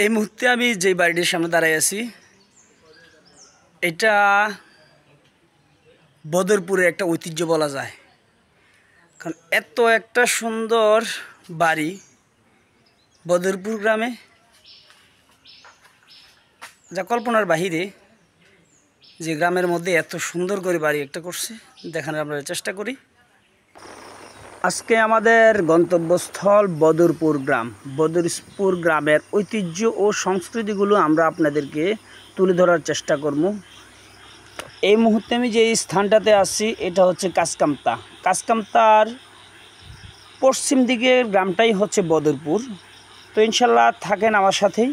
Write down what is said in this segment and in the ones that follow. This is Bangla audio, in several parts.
এই মুহূর্তে আমি যে বাড়িটির সামনে দাঁড়ায় আছি এটা বদরপুরের একটা ঐতিহ্য বলা যায়। কারণ এত একটা সুন্দর বাড়ি বদরপুর গ্রামে, যা কল্পনার বাহিরে, যে গ্রামের মধ্যে এত সুন্দর করে বাড়ি একটা করছে, দেখানোর আমরা চেষ্টা করি। আজকে আমাদের গন্তব্যস্থল বদরপুর গ্রাম। বদরপুর গ্রামের ঐতিহ্য ও সংস্কৃতিগুলো আমরা আপনাদেরকে তুলে ধরার চেষ্টা করব। এই মুহূর্তে আমি যে স্থানটাতে আছি এটা হচ্ছে কাসকামতা। কাসকামতার পশ্চিম দিকের গ্রামটাই হচ্ছে বদরপুর। তো ইনশাল্লাহ থাকেন আমার সাথেই,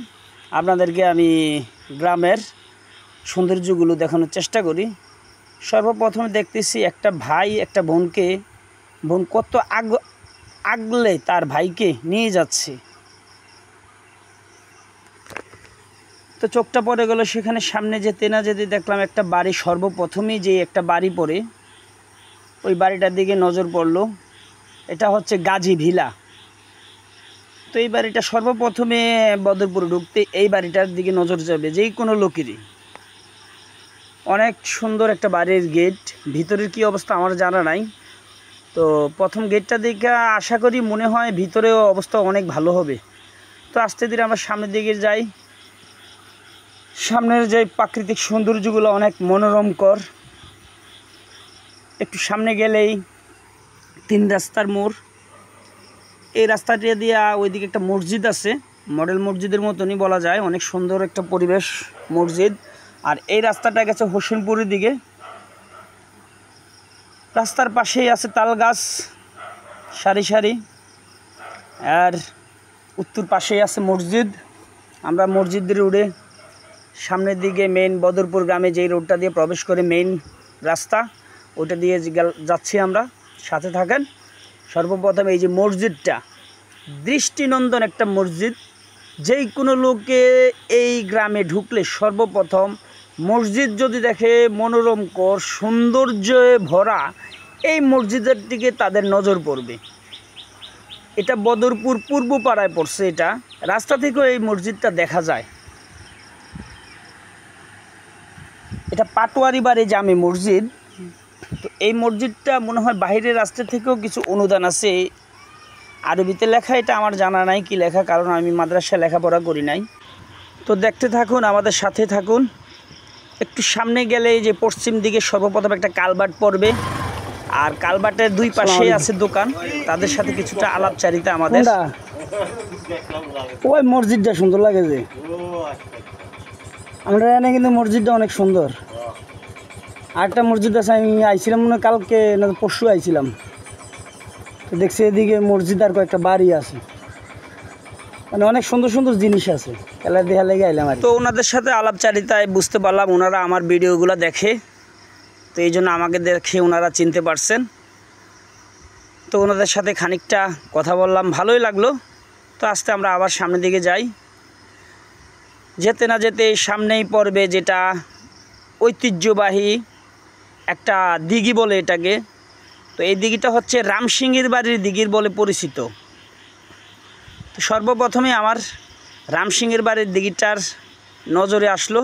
আপনাদেরকে আমি গ্রামের সৌন্দর্যগুলো দেখানোর চেষ্টা করি। সর্বপ্রথমে দেখতেছি একটা ভাই একটা বোন কত আগলে তার ভাইকে নিয়ে যাচ্ছে। তো চোখটা পড়ে গেল সেখানে। সামনে যেতে না যেতে দেখলাম একটা বাড়ি, সর্বপ্রথমেই যে একটা বাড়ি পড়ে, ওই বাড়িটার দিকে নজর পড়লো। এটা হচ্ছে গাজী ভিলা। তো এই বাড়িটা সর্বপ্রথমে বদরপুরে ঢুকতে এই বাড়িটার দিকে নজর যাবে যেই কোনো লোকেরই। অনেক সুন্দর একটা বাড়ির গেট। ভিতরের কি অবস্থা আমার জানা নাই। তো প্রথম গেটটা দেখে আশা করি মনে হয় ভিতরেও অবস্থা অনেক ভালো হবে। তো আস্তে ধীরে আমরা সামনের দিকে যাই। সামনের যে প্রাকৃতিক সৌন্দর্যগুলো অনেক মনোরমকর। একটু সামনে গেলেই 3 রাস্তার মোড়। এই রাস্তাটি দিয়ে ওইদিকে একটা মসজিদ আছে, মডেল মসজিদের মতনই বলা যায়। অনেক সুন্দর একটা পরিবেশ মসজিদ। আর এই রাস্তাটা গেছে হোসেনপুরের দিকে। রাস্তার পাশেই আছে তাল গাছ সারি সারি, আর উত্তর পাশেই আছে মসজিদ। আমরা মসজিদের রোডে সামনের দিকে মেইন বদরপুর গ্রামে যেই রোডটা দিয়ে প্রবেশ করে মেইন রাস্তা, ওটা দিয়ে যাচ্ছি আমরা। সাথে থাকেন। সর্বপ্রথম এই যে মসজিদটা, দৃষ্টিনন্দন একটা মসজিদ। যেই কোনো লোকে এই গ্রামে ঢুকলে সর্বপ্রথম মসজিদ যদি দেখে, মনোরমকর সৌন্দর্যে ভরা এই মসজিদের দিকে তাদের নজর পড়বে। এটা বদরপুর পূর্ব পাড়ায় পড়ছে। এটা রাস্তা থেকেও এই মসজিদটা দেখা যায়। এটা পাটোয়ারি বাড়ি জামে মসজিদ। তো এই মসজিদটা মনে হয় বাইরের রাস্তা থেকেও কিছু অনুদান আছে। আরবিতে লেখা, এটা আমার জানা নাই কি লেখা, কারণ আমি মাদ্রাসায় লেখাপড়া করি নাই। তো দেখতে থাকুন, আমাদের সাথে থাকুন। একটু সামনে গেলে যে পশ্চিম দিকে সর্বপ্রথম একটা কালভার্ট পড়বে, আর কালভার্টের দুই পাশেই আছে দোকান। তাদের সাথে কিছুটা আলাপচারিতা আমাদের। ওই মসজিদটা সুন্দর লাগে যে আমরা এখানে, কিন্তু মসজিদটা অনেক সুন্দর। আরেকটা মসজিদ আছে, আমি আইছিলাম মনে কালকে না পরশু আইছিলাম। তো দেখছি এদিকে মসজিদ আর কয়েকটা বাড়ি আছে, মানে অনেক সুন্দর সুন্দর জিনিস আছে। খেলা দেখা লেগে আইলাম। তো ওনাদের সাথে আলাপচারিতায় বুঝতে পারলাম ওনারা আমার ভিডিওগুলো দেখে। তো এই জন্য আমাকে দেখে ওনারা চিনতে পারছেন। তো ওনাদের সাথে খানিকটা কথা বললাম, ভালোই লাগলো। তো আস্তে আমরা আবার সামনের দিকে যাই। যেতে না যেতে সামনেই পড়বে যেটা ঐতিহ্যবাহী একটা দিঘি বলে এটাকে। তো এই দিঘিটা হচ্ছে রামসিংহের বাড়ির দিঘির বলে পরিচিত। তো সর্বপ্রথমে আমার রামসিংহের বাড়ির দিঘিটার নজরে আসলো।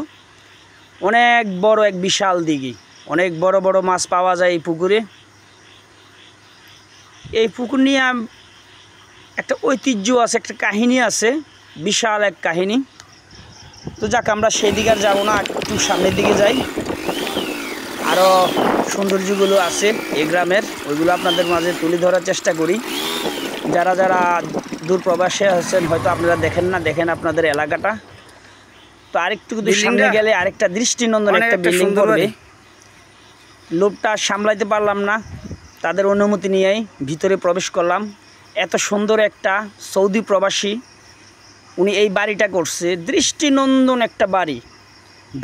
অনেক বড় এক বিশাল দিঘি, অনেক বড় বড় মাছ পাওয়া যায় এই পুকুরে। এই পুকুর নিয়ে একটা ঐতিহ্য আছে, একটা কাহিনী আছে, বিশাল এক কাহিনী। তো যাক, আমরা সেই দিকে আর যাবো না, একটু সামনের দিকে যাই। আরও সৌন্দর্যগুলো আছে এই গ্রামের, ওইগুলো আপনাদের মাঝে তুলে ধরার চেষ্টা করি। যারা যারা দূর প্রবাসে আছেন হয়তো আপনারা দেখেন না, দেখেন আপনাদের এলাকাটা। তো আরেকটু সামনে গেলে আরেকটা দৃষ্টিনন্দন একটা বিল্ডিং পড়বে। লোভটা সামলাইতে পারলাম না, তাদের অনুমতি নিয়েই ভিতরে প্রবেশ করলাম। এত সুন্দর একটা সৌদি প্রবাসী, উনি এই বাড়িটা করছে। দৃষ্টিনন্দন একটা বাড়ি,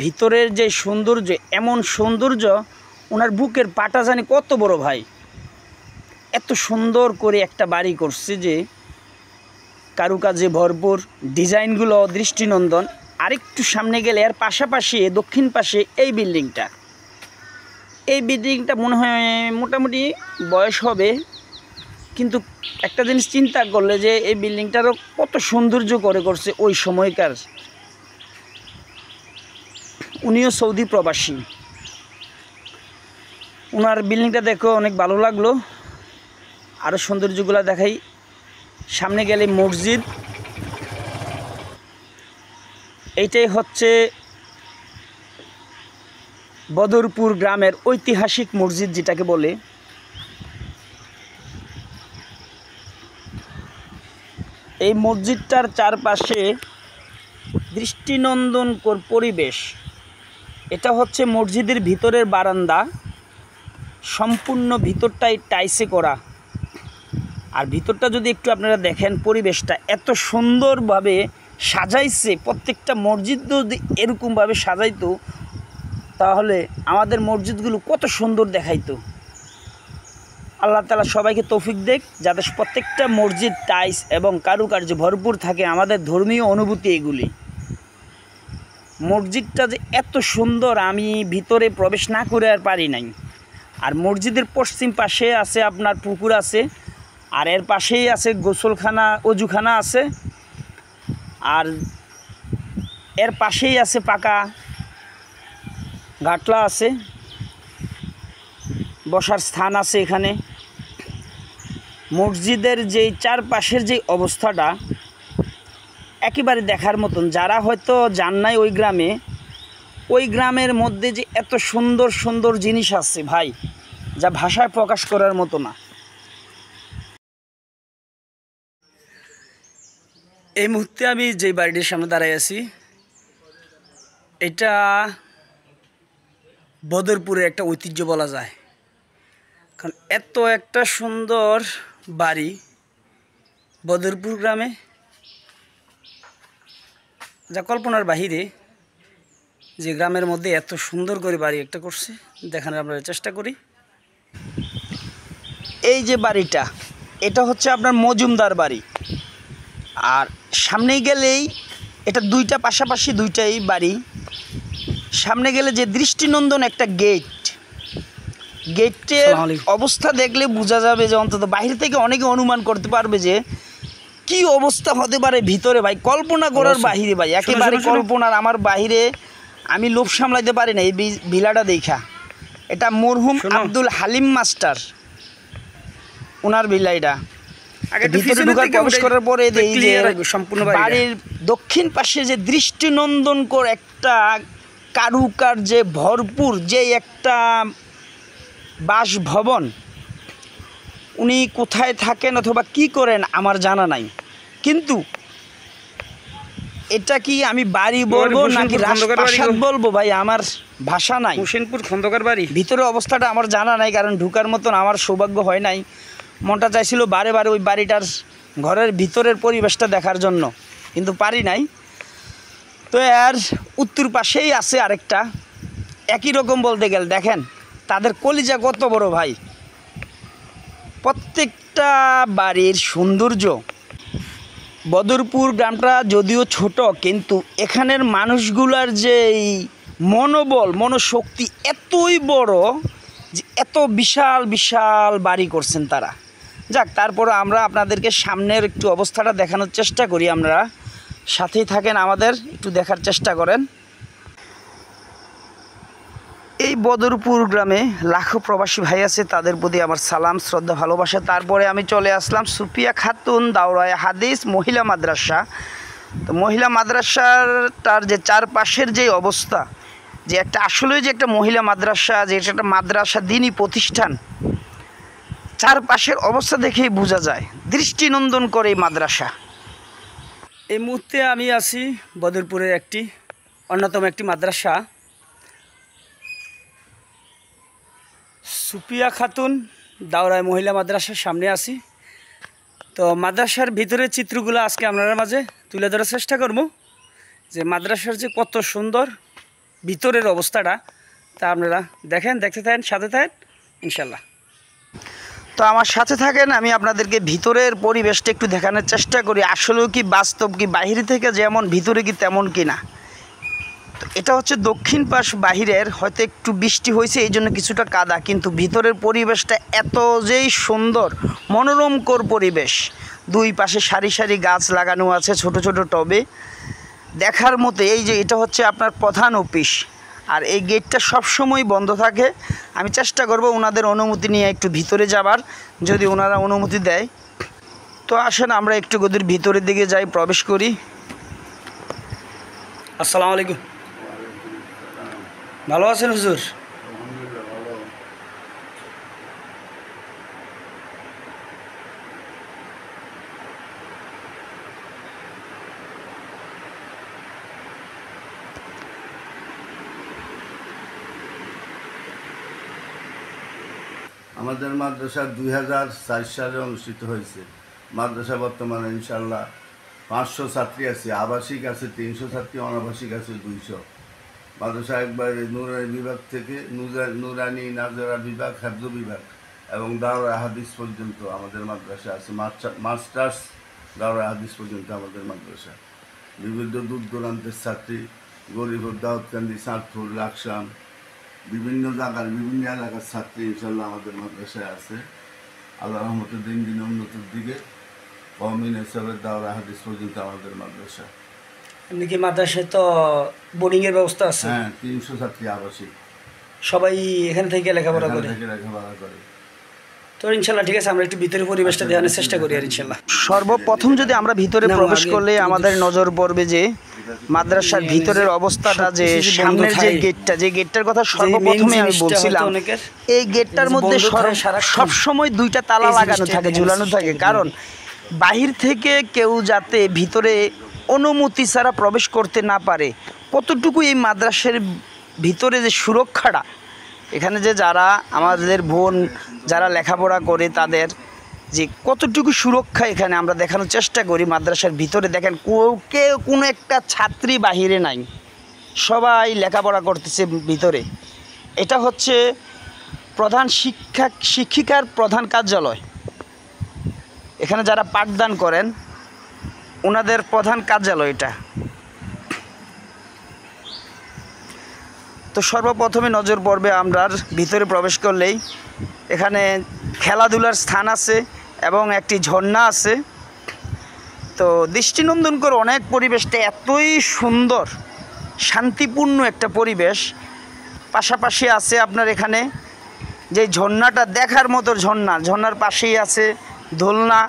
ভিতরের যে সৌন্দর্য, এমন সৌন্দর্য, ওনার বুকের পাটা জানি কত বড় ভাই। এত সুন্দর করে একটা বাড়ি করছে যে কারুকাজে ভরপুর, ডিজাইনগুলো দৃষ্টিনন্দন। আরেকটু সামনে গেলে এর পাশাপাশি দক্ষিণ পাশে এই বিল্ডিংটা মনে হয় মোটামুটি বয়স হবে, কিন্তু একটা জিনিস চিন্তা করলে যে এই বিল্ডিংটারও কত সৌন্দর্য করছে ওই সময়কার। উনিও সৌদি প্রবাসী, ওনার বিল্ডিংটা দেখো অনেক ভালো লাগলো। আরও সৌন্দর্যগুলো দেখাই। সামনে গেলে মসজিদ, এইটাই হচ্ছে বদরপুর গ্রামের ঐতিহাসিক মসজিদ যেটাকে বলে। এই মসজিদটার চারপাশে দৃষ্টিনন্দনকর পরিবেশ। এটা হচ্ছে মসজিদের ভিতরের বারান্দা, সম্পূর্ণ ভিতরটাই টাইসে করা। আর ভিতরটা যদি একটু আপনারা দেখেন, পরিবেশটা এত সুন্দরভাবে সাজাইছে। প্রত্যেকটা মসজিদ যদি এরকমভাবে সাজাইতো তাহলে আমাদের মসজিদগুলো কত সুন্দর দেখাইতো। আল্লাহ তাআলা সবাইকে তৌফিক দেখ, যাতে প্রত্যেকটা মসজিদ টাইলস এবং কারুকার্য ভরপুর থাকে। আমাদের ধর্মীয় অনুভূতি এগুলি। মসজিদটা যে এত সুন্দর, আমি ভিতরে প্রবেশ না করে আর পারি নাই। আর মসজিদের পশ্চিম পাশে আছে আপনার পুকুর আছে, আর এর পাশেই আছে গোসলখানা, অজুখানা আছে, আর এর পাশেই আছে পাকা ঘাটলা আছে, বসার স্থান আছে এখানে। মসজিদের যেই চারপাশের যে অবস্থাটা একেবারে দেখার মতন। যারা হয়তো যান নাই ওই গ্রামে, ওই গ্রামের মধ্যে যে এত সুন্দর সুন্দর জিনিস আছে ভাই, যা ভাষায় প্রকাশ করার মতো না। এই মুহূর্তে আমি যে বাড়িটির সামনে দাঁড়াই আছি, এটা বদরপুরের একটা ঐতিহ্য বলা যায়। কারণ এত একটা সুন্দর বাড়ি বদরপুর গ্রামে, যা কল্পনার বাহিরে। যে গ্রামের মধ্যে এত সুন্দর করে বাড়ি একটা করছে, দেখানোর আমরা চেষ্টা করি। এই যে বাড়িটা, এটা হচ্ছে আপনার মজুমদার বাড়ি। আর সামনে গেলেই এটা দুইটা পাশাপাশি দুইটাই বাড়ি। সামনে গেলে যে দৃষ্টিনন্দন একটা গেটের অবস্থা দেখলে বোঝা যাবে যে অন্তত বাইরে থেকে অনেকে অনুমান করতে পারবে যে কি অবস্থা হতে পারে ভিতরে। ভাই কল্পনা করার বাহিরে ভাই, একেবারে কল্পনার আমার বাহিরে। আমি লোভ সামলাইতে পারি না এই ভিলাটা দেখা। এটা মরহুম আব্দুল হালিম মাস্টার, ওনার ভিলা। এটা ভিতরে ঢোকার প্রবেশ করার পরে এই যে সম্পূর্ণ বাড়ির দক্ষিণ পাশে যে দৃষ্টিনন্দনকর একটা কারুকার্যে ভরপুর যে একটা বাসভবন, উনি কোথায় থাকেন অথবা কি করেন আমার জানা নাই। কিন্তু এটা কি আমি বাড়ি বলবো নাকি রাজপ্রাসাদ বলবো ভাই, আমার ভাষা নাই। হোসেনপুর খন্দকার বাড়ি ভিতরে অবস্থাটা আমার জানা নাই, কারণ ঢুকার মতন আমার সৌভাগ্য হয় নাই। মনটা চাইছিল বারে বারে ওই বাড়িটার ঘরের ভিতরের পরিবেশটা দেখার জন্য, কিন্তু পারি নাই। তো এর উত্তর পাশেই আছে আরেকটা একই রকম বলতে গেলে। দেখেন তাদের কলিজা কত বড় ভাই। প্রত্যেকটা বাড়ির সৌন্দর্য। বদরপুর গ্রামটা যদিও ছোট, কিন্তু এখানের মানুষগুলার যে মনোবল, মনোশক্তি এতই বড় যে এত বিশাল বিশাল বাড়ি করছেন তারা। যাক, তারপরে আমরা আপনাদেরকে সামনের একটু অবস্থাটা দেখানোর চেষ্টা করি। আপনারা সাথেই থাকেন, আমাদের একটু দেখার চেষ্টা করেন। এই বদরপুর গ্রামে লাখো প্রবাসী ভাই আছে, তাদের প্রতি আমার সালাম, শ্রদ্ধা, ভালোবাসা। তারপরে আমি চলে আসলাম সুফিয়া খাতুন দাওরায়ে হাদিস মহিলা মাদ্রাসা। তো মহিলা মাদ্রাসাটার যে চারপাশের যে অবস্থা, যে একটা আসলে যে একটা মহিলা মাদ্রাসা, যে একটা মাদ্রাসা দিনী প্রতিষ্ঠান, চারপাশের অবস্থা দেখেই বোঝা যায়। দৃষ্টিনন্দন করে এই মাদ্রাসা। এই মুহূর্তে আমি আছি বদরপুরের একটি অন্যতম একটি মাদ্রাসা, সুফিয়া খাতুন দাওরায়ে মহিলা মাদ্রাসার সামনে আছি। তো মাদ্রাসার ভিতরের চিত্রগুলো আজকে আপনাদের মাঝে তুলে ধরার চেষ্টা করব, যে মাদ্রাসার যে কত সুন্দর ভিতরের অবস্থাটা, তা আপনারা দেখেন, দেখতে থাকেন, সাথে থাকেন ইনশাল্লাহ। তো আমার সাথে থাকেন, আমি আপনাদেরকে ভিতরের পরিবেশটা একটু দেখানোর চেষ্টা করি। আসলেও কি বাস্তব, কি বাইরে থেকে যেমন ভিতরে কি তেমন কি না। তো এটা হচ্ছে দক্ষিণ পাশ বাহিরের, হয়তো একটু বৃষ্টি হয়েছে এই জন্য কিছুটা কাদা, কিন্তু ভিতরের পরিবেশটা এত যেই সুন্দর, মনোরমকর পরিবেশ। দুই পাশে সারি সারি গাছ লাগানো আছে ছোট ছোট টবে, দেখার মতো। এই যে এটা হচ্ছে আপনার প্রধান অফিস, আর এই গেটটা সবসময় বন্ধ থাকে। আমি চেষ্টা করব ওনাদের অনুমতি নিয়ে একটু ভিতরে যাবার, যদি ওনারা অনুমতি দেয়। তো আসেন আমরা একটু গদির ভিতরের দিকে যাই, প্রবেশ করি। আসসালামু আলাইকুম, ভালো আছেন হুজুর? আমাদের মাদ্রাসা 2004 সালে অনুষ্ঠিত হয়েছে। মাদ্রাসা বর্তমানে ইনশাল্লাহ 500 ছাত্রী আছে, আবাসিক আছে 300 ছাত্রী, অনাবাসিক আছে 200। মাদ্রাসা একবারে নুরানি বিভাগ থেকে নুরানি নাজরা বিভাগ, হাফজ বিভাগ এবং দাওরা হাদিস পর্যন্ত আমাদের মাদ্রাসা আছে। মাস্টার্স দাওরা হাদিস পর্যন্ত আমাদের মাদ্রাসা। বিভিন্ন দূর দূরান্তের ছাত্রী, গরিবপুর, দাউদকান্দি, চাঁদপুর, লাকসাম, বিভিন্ন জায়গার বিভিন্ন এলাকার ছাত্রী ইনশাল্লাহ আমাদের মাদ্রাসায় আছে। আল্লাহ রহমতের দিন দিন উন্নতির দিকে কওমি নেসাবের দাওরা হাদিস পর্যন্ত আমাদের মাদ্রাসা। এমনি কি মাদ্রাসায় তো বোর্ডিংয়ের ব্যবস্থা আছে? হ্যাঁ, 300 ছাত্রী আবাসিক, সবাই এখান থেকে লেখাপড়া করে। তো ইনশাল্লাহ ঠিক আছে, আমরা একটু ভিতরে পরিবেশটা দেখানোর চেষ্টা করি। আর ইনশাল্লাহ সর্বপ্রথম যদি আমরা ভিতরে প্রবেশ করলে আমাদের নজর পড়বে যে মাদ্রাসার ভিতরের অবস্থাটা, যে সামনের যে গেটটা, যে গেটটার কথা সর্বপ্রথমে আমি বলছিলাম, এই গেটটার মধ্যে সব সময় দুইটা তালা লাগানো থাকে, ঝুলানো থাকে। কারণ বাহির থেকে কেউ যাতে ভিতরে অনুমতি ছাড়া প্রবেশ করতে না পারে, কতটুকু এই মাদ্রাসার ভিতরে যে সুরক্ষাটা, এখানে যে যারা আমাদের বোন যারা লেখাপড়া করে তাদের যে কতটুকু সুরক্ষা এখানে আমরা দেখানোর চেষ্টা করি। মাদ্রাসার ভিতরে দেখেন কেউ কোনো একটা ছাত্রী বাহিরে নাই, সবাই লেখাপড়া করতেছে ভিতরে। এটা হচ্ছে প্রধান শিক্ষিকার প্রধান কার্যালয়। এখানে যারা পাঠদান করেন ওনাদের প্রধান কার্যালয় এটা। তো সর্বপ্রথমে নজর পড়বে আমরা ভিতরে প্রবেশ করলেই এখানে খেলাধুলার স্থান আছে এবং একটি ঝর্ণা আছে। তো দৃষ্টিনন্দনকর অনেক, পরিবেশটা এতই সুন্দর, শান্তিপূর্ণ একটা পরিবেশ। পাশাপাশি আছে আপনার এখানে যে ঝর্ণাটা দেখার মতো, ঝর্ণার পাশেই আছে দোলনা।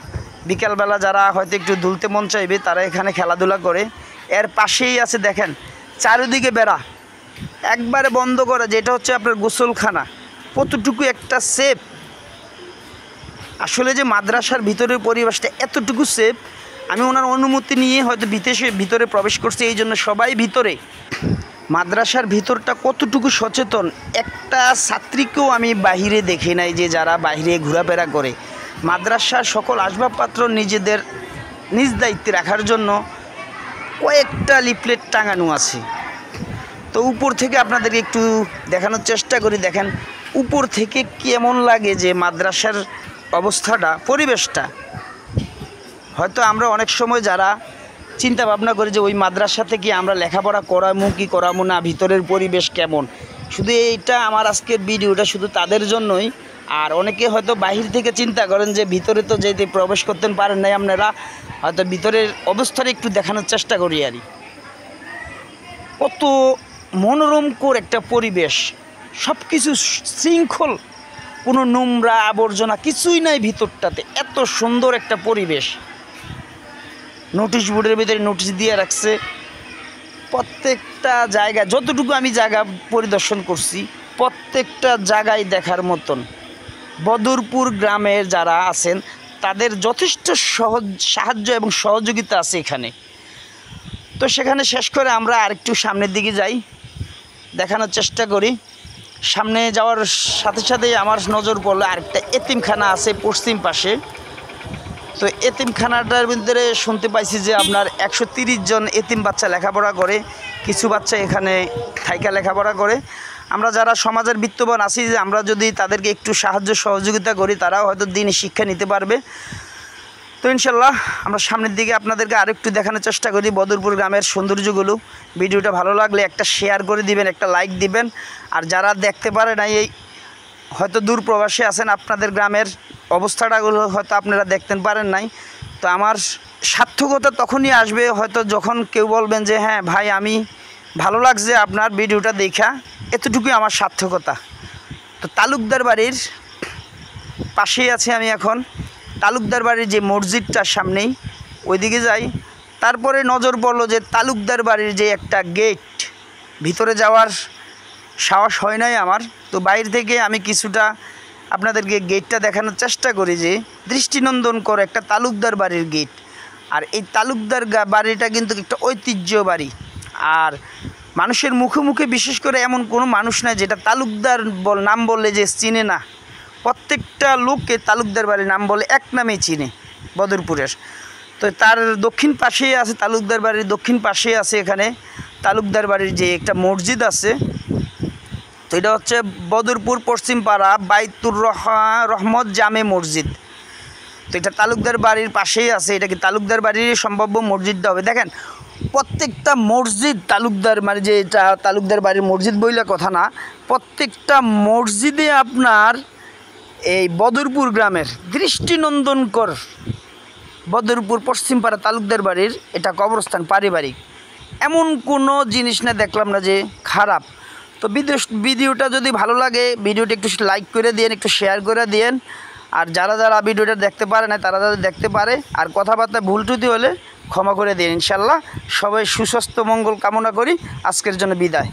বিকালবেলা যারা হয়তো একটু দুলতে মন চাইবে তারা এখানে খেলাধুলা করে। এর পাশেই আছে দেখেন চারিদিকে বেড়া, একবারে বন্ধ করা, যেটা হচ্ছে আপনার গোসলখানা। কতটুকু একটা সেফ, আসলে যে মাদ্রাসার ভিতরের পরিবেশটা এতটুকু সেফ। আমি ওনার অনুমতি নিয়ে হয়তো ভিতরে প্রবেশ করছি, এই জন্য সবাই ভিতরে। মাদ্রাসার ভিতরটা কতটুকু সচেতন, একটা ছাত্রীকেও আমি বাহিরে দেখি নাই যে যারা বাহিরে ঘোরাফেরা করে। মাদ্রাসার সকল আসবাবপত্র নিজেদের নিজ দায়িত্বে রাখার জন্য কয়েকটা লিফলেট টাঙানো আছে। তো উপর থেকে আপনাদেরকে একটু দেখানোর চেষ্টা করি। দেখেন উপর থেকে কেমন লাগে যে মাদ্রাসার অবস্থাটা, পরিবেশটা। হয়তো আমরা অনেক সময় যারা চিন্তা ভাবনা করি যে ওই মাদ্রাসা থেকে আমরা লেখাপড়া করামু কি করামু না, ভিতরের পরিবেশ কেমন। শুধু এইটা আমার আজকের ভিডিওটা শুধু তাদের জন্যই। আর অনেকে হয়তো বাহির থেকে চিন্তা করেন যে ভিতরে তো যেতে প্রবেশ করতে পারেন নাই, আপনারা হয়তো ভিতরের অবস্থাটা একটু দেখানোর চেষ্টা করি। আর কত মনোরমকর একটা পরিবেশ, সব কিছু শৃঙ্খল, কোনো নোংরা আবর্জনা কিছুই নাই ভিতরটাতে। এত সুন্দর একটা পরিবেশ। নোটিশ বোর্ডের ভিতরে নোটিশ দিয়ে রাখছে প্রত্যেকটা জায়গা, যতটুকু আমি জায়গা পরিদর্শন করছি প্রত্যেকটা জায়গায় দেখার মতন। বদরপুর গ্রামের যারা আছেন তাদের যথেষ্ট সাহায্য এবং সহযোগিতা আছে এখানে। তো সেখানে শেষ করে আমরা আরেকটু সামনের দিকে যাই, দেখানোর চেষ্টা করি। সামনে যাওয়ার সাথে সাথেই আমার নজর পড়লো আরেকটা এতিমখানা আছে পশ্চিম পাশে। তো এতিমখানাটার ভিতরে শুনতে পাইছি যে আপনার 130 জন এতিম বাচ্চা লেখাপড়া করে, কিছু বাচ্চা এখানে থাইকা লেখাপড়া করে। আমরা যারা সমাজের বিত্তবান আছি, যে আমরা যদি তাদেরকে একটু সাহায্য সহযোগিতা করি তারাও হয়তো দিনই শিক্ষা নিতে পারবে। তো ইনশাল্লাহ আমরা সামনের দিকে আপনাদেরকে আরেকটু দেখানোর চেষ্টা করি বদরপুর গ্রামের সৌন্দর্যগুলো। ভিডিওটা ভালো লাগলে একটা শেয়ার করে দিবেন, একটা লাইক দিবেন। আর যারা দেখতে পারে না, এই হয়তো দূর প্রবাসে আছেন, আপনাদের গ্রামের অবস্থাটাগুলো হয়তো আপনারা দেখতে পারেন নাই। তো আমার সার্থকতা তখনই আসবে হয়তো যখন কেউ বলবেন যে হ্যাঁ ভাই, আমি ভালো লাগছে আপনার ভিডিওটা দেখা, এতটুকুই আমার সার্থকতা। তো তালুকদার বাড়ির পাশেই আছে আমি এখন। তালুকদার বাড়ির যে মসজিদটার সামনেই, ওইদিকে যাই। তারপরে নজর পড়লো যে তালুকদার বাড়ির যে একটা গেট, ভিতরে যাওয়ার সাহস হয় নাই আমার। তো বাইরে থেকে আমি কিছুটা আপনাদেরকে গেটটা দেখানোর চেষ্টা করি যে দৃষ্টিনন্দনকর একটা তালুকদার বাড়ির গেট। আর এই তালুকদার বাড়িটা কিন্তু একটা ঐতিহ্য বাড়ি। আর মানুষের মুখে মুখে বিশেষ করে এমন কোনো মানুষ নাই যেটা তালুকদার নাম বললে যে চিনে না। প্রত্যেকটা লোককে তালুকদার বাড়ির নাম বলে এক নামেই চিনে বদরপুরের। তো তার দক্ষিণ পাশেই আছে, তালুকদার বাড়ির দক্ষিণ পাশেই আছে এখানে তালুকদার বাড়ির যে একটা মসজিদ আছে। তো এটা হচ্ছে বদরপুর পশ্চিমপাড়া বাইতুর রহমত জামে মসজিদ। তো এটা তালুকদার বাড়ির পাশেই আছে। এটা কি তালুকদার বাড়ির সম্ভাব্য মসজিদটা হবে। দেখেন প্রত্যেকটা মসজিদ তালুকদার, মানে যে এটা তালুকদার বাড়ির মসজিদ বইলে কথা না, প্রত্যেকটা মসজিদে আপনার এই বদরপুর গ্রামের দৃষ্টিনন্দনকর বদরপুর পশ্চিমপাড়া তালুকদার বাড়ির এটা কবরস্থান পারিবারিক, এমন কোনো জিনিস না দেখলাম না যে খারাপ। তো ভিডিওটা যদি ভালো লাগে ভিডিওটা একটু লাইক করে দিন, একটু শেয়ার করে দিন। আর যারা যারা ভিডিওটা দেখতে পারে না তারা যারা দেখতে পারে, আর কথাবার্তা ভুল ত্রুটি হলে ক্ষমা করে দিন। ইনশাল্লাহ সবাই সুস্বাস্থ্য মঙ্গল কামনা করি। আজকের জন্য বিদায়।